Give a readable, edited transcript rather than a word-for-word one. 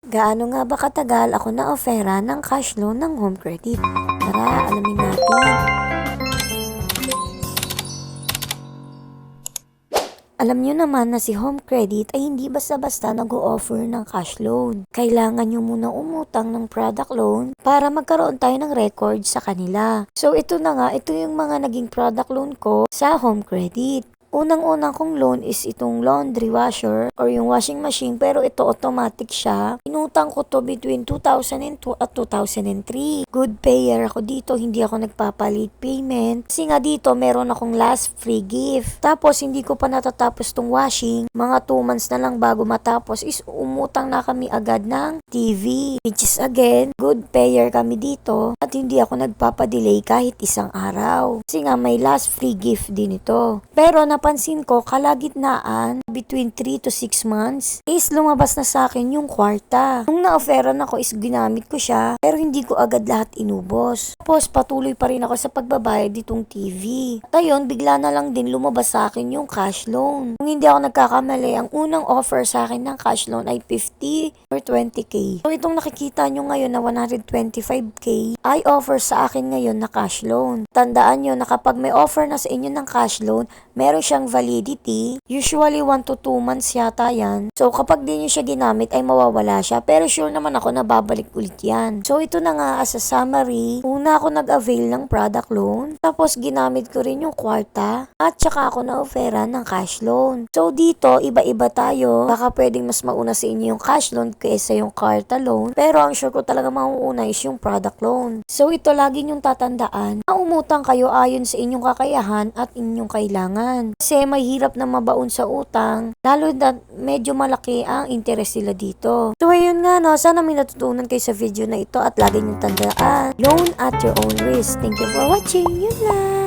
Gaano nga ba katagal ako na-offera ng cash loan ng home credit? Tara, alamin natin. Alam nyo naman na si Home Credit ay hindi basta-basta nag-o-offer ng cash loan. Kailangan nyo muna umutang ng product loan para magkaroon tayo ng record sa kanila. So ito na nga, ito yung mga naging product loan ko sa Home Credit. Unang-unang kong loan is itong laundry washer or yung washing machine, pero ito automatic siya. Inutang ko to between 2002 at 2003. Good payer ako dito, hindi ako nagpapalit payment. Kasi nga dito meron akong last free gift. Tapos hindi ko pa natatapos tong washing. Mga 2 months na lang bago matapos is umutang na kami agad ng TV. Which is again, good payer kami dito at hindi ako nagpapadelay kahit isang araw. Kasi nga may last free gift din ito. Pero napansin ko, kalagitnaan, between 3 to 6 months, is lumabas na sa akin yung kwarta. Nung na-offeran ako is ginamit ko siya, pero hindi ko agad lahat inubos. Tapos patuloy pa rin ako sa pagbabayad ditong TV. At ayun, bigla na lang din lumabas sa akin yung cash loan. Kung hindi ako nagkakamali, ang unang offer sa akin ng cash loan ay 50 or 20k. So itong nakikita nyo ngayon na 125k, ay offer sa akin ngayon na cash loan. Tandaan nyo na kapag may offer na sa inyo ng cash loan, meron siyang validity, usually 1 to 2 months yata yan. So kapag di nyo siya ginamit ay mawawala siya, pero sure naman ako na babalik ulit yan. So ito na nga as a summary, una ako nag-avail ng product loan, tapos ginamit ko rin yung kwarta, at saka ako na-offera ng cash loan. So dito, iba-iba tayo, baka pwedeng mas mauna sa inyo yung cash loan kaysa yung kwarta loan, pero ang sure ko talaga mauuna is yung product loan. So ito lagi nyong tatandaan, na umutang kayo ayon sa inyong kakayahan at inyong kailangan. Kasi mahirap na mabaon sa utang, lalo na medyo malaki ang interest nila dito. So ayun nga no, sana may natutunan kayo sa video na ito at lagi niyong tandaan, loan at your own risk. Thank you for watching. Yun lang.